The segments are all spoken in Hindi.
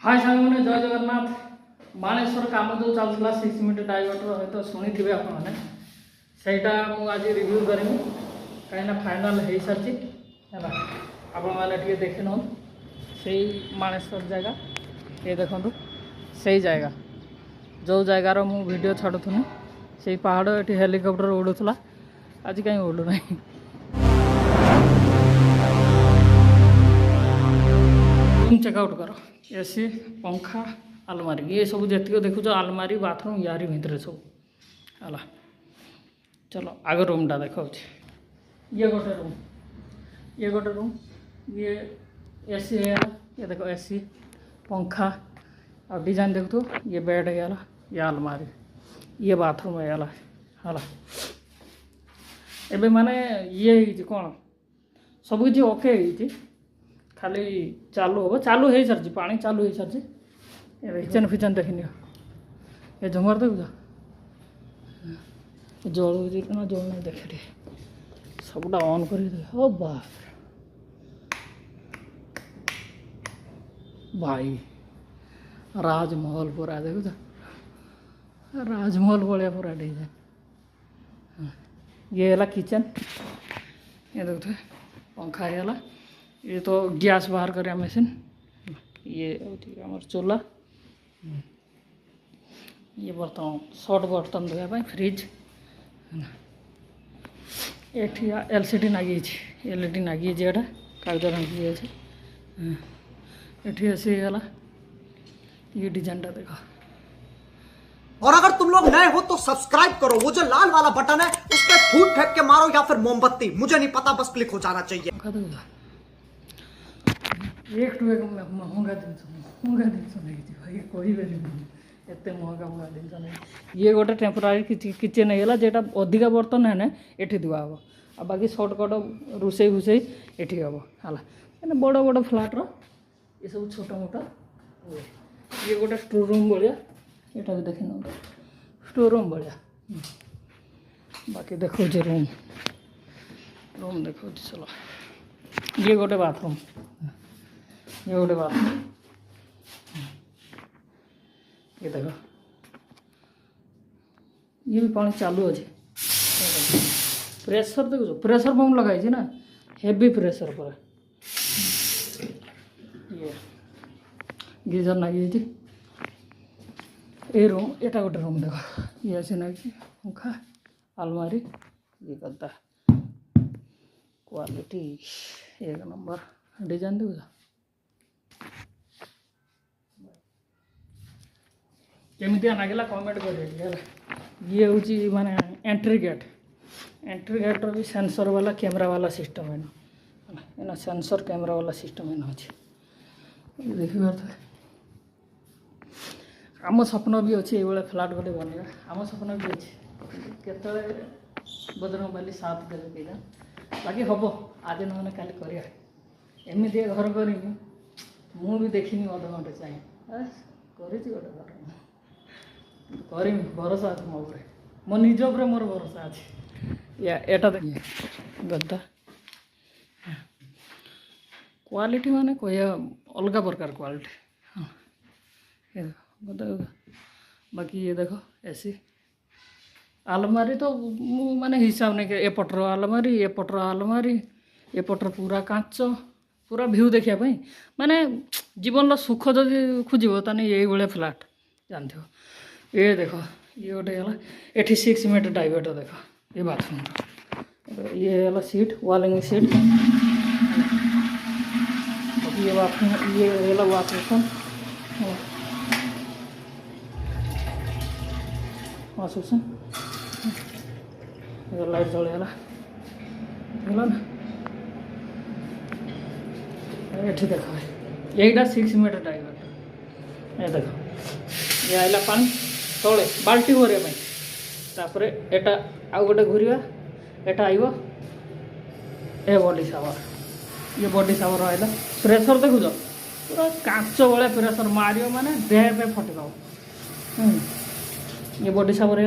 हाय सांग मैंने जय जगन्नाथ बाणेश्वर काम जो चलता 6 मिनिट डाइवर्टर हयतो शुणी थे आपने सहीटा मुझे रिव्यू करमी कहीं फाइनाल हो सारी है आपण मैंने देखी नौ से बाणेश्वर जगह ये देखो से जगह जो जगार मु वीडियो छाड़ुनी से पहाड़ ये हेलिकप्टर उड़ूला आज कहीं उड़ूना चेकआउट कर एसी पंखा आलमारी ये सब जी देखुच आलमारी बाथरूम यारी भितर सब है चलो आगे रूमटा देखा ये गोटे रूम ये एसी है ये देखो एसी पंखा और डिजाइन देखो ये बेड है ये आलमारी ये बाथरूम है एबे माने ये कौन सब किसी ओके खाली चालू हम चालू हो सारी पानी चालू हो सारी किचन फिचन देखनी ये झुमर देखो जलू ना जल नहीं देख रही सबटा ऑन कर बाप भाई राजमहल पूरा देखो राजमहल भाया पूरा डिजाइन ये है किचन ये देखो पंखा ये तो गैस बाहर कर मशीन ये हमार चूल्हा ये बर्तन शॉर्ट बर्तन धोया फ्रिज ये एलसीडी नागी एलईडी नागी एटा कागज नागी ये ऐसे ये डिजाइन देखो। और अगर तुम लोग नए हो तो सब्सक्राइब करो, वो जो लाल वाला बटन है उस पर फूट फेंक के मारो या फिर मोमबत्ती, मुझे नहीं पता, बस क्लिक हो जाना चाहिए। एक टू एक महंगा जिनस नहीं भाई कोई भी नहीं एत महंगा जिनस नहीं ये गोटे टेम्पोरारी किचेन है जेटा अधिका बर्तन है ना ये दुआ हम आ बाकी सर्टकट रोसे भूसे ये हम है मैंने बड़ बड़ फ्लाट्र ये सब छोटा मोटा ये गोटे स्टोर रूम भाया यहाँ भी देख न स्टोर रूम भाया बाकी देखो रूम देखो चलो ये गोटे बाथरूम ये गोटे बाथरूम ये देखो ये भी पानी चालू अच्छे प्रेशर देखो प्रेशर पंप लगाई ना हेवी प्रेशर पर ये गीजर लगी ये रूम एटा गोटे रूम देखो ये ऐसे लगी पंखा आलमारी ये गद्दा क्वालिटी एक नंबर डिजाइन देखो केमिया लगे कमेंट कर ये हूँ माने एंट्री गेट भी सेंसर वाला कैमरा वाला सिस्टम है सेंसर कैमरा वाला सिस्टम है अच्छे देख आम स्वप्न भी अच्छे ये फ्लाट गोटे बनवा आम स्वप्न भी अच्छे केत बजरंग बाली साथ देवे कहीं बाकी हम आज ना काली करमती घर कर भी देखनी अधघंटे चाहिए कर गोटे घर भरोसा अच्छे मो मो निज मोर भरोसा अच्छे या एटा देखिए गद्दा क्वालिटी माने कह अलग प्रकार क्वालिटी हाँ ये गद्दा बाकी ये देखो एसी आलमारी तो माने हिसाब नहीं के एपटर आलमारी एपटर पूरा कांच पूरा भ्यू देखापी माने जीवन सुख जदि खोज ताने ये फ्लाट जानते ये देखो ये गोटे ये 6 मिनट डाइवर्टर देखो ये बाथरूम ये है सीट वॉलिंग सीट ये बाथरूम ये है वॉशरूम लाइट जल ना ये देखो यहीटा 6 मिनट डाइवर्टर ये देखो ये आइला पानी तले बाल्टी भरवाई तापर एटा आउ गोटे घूरवा एटा आइब ए बॉडी सावर ये बॉडी सावर आइला प्रेशर देखुच पूरा कांच भाया प्रेशर मार माने देह पे फटक ये बॉडी सावर है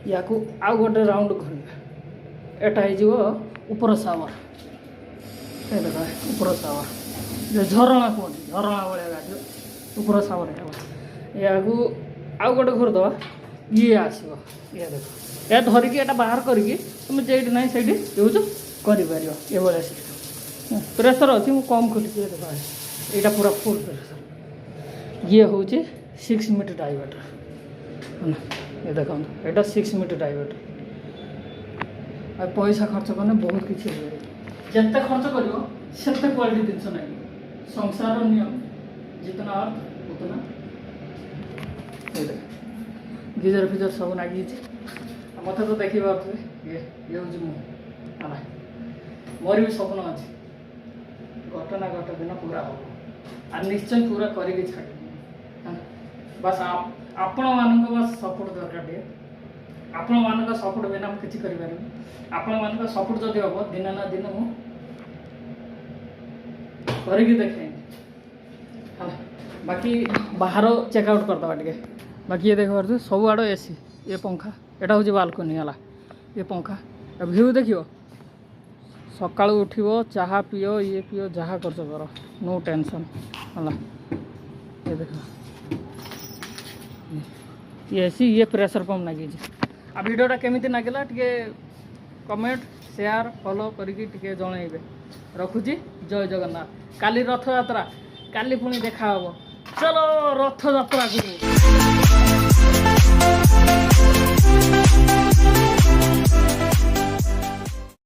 या आउ गोटे राउंड घूरवा एटा हो ऊपर सावर ये देखा ऊपर सावर झरणा कहते झरणा भाया गाड़ी ऊपर सावर या आउ गोटे घोर दवा ये आसो ये देख या धरिकी एटा बाहर करके तुम जेठी ना से यूज कर ये प्रेसर अच्छी मुझे कम खोली देख यहाँ पूरा फुल प्रेसर ये हूँ 6 मिनट डायवर्टर है ये देखो यहाँ 6 मिनट डायवर्टर आ पैसा खर्च करने बहुत किसी जिते खर्च कर सेते क्वालिटी जिनस ना संसार नियम जितना अर्थ उतना गीजर फिजर सब नागी मत तो देखी पारे ये हूँ मुझे मोर भी स्वप्न अच्छे घटना घट दिन पूरा हम आ निश्चय पूरा करके छाड़ बस आपण मान बस सपोर्ट दरकार टे आपण मान सपोर्ट बिना मुझे किसी करें आपण मान सपोर्ट जदि हम दिन ना दिन मु करके देखे बाकी बाहर चेकआउट करदे टे बाकी ये देख पारे सब आड़ एसी ये पंखा यहाँ हूँ बालकनी है ये पंखा भ्यू देखियो सका उठो चाहा पिओ ये पिओ जहाँ कर नो टेंशन है ये देख ये एसी ये प्रेशर पंप लगी आ वीडियोटा केमिति नागिला टिके कमेंट शेयर फॉलो करके जनइबे रखुची जय जगन्नाथ काली रथ यात्रा काली पुणी देखा चलो रथ यात्रा को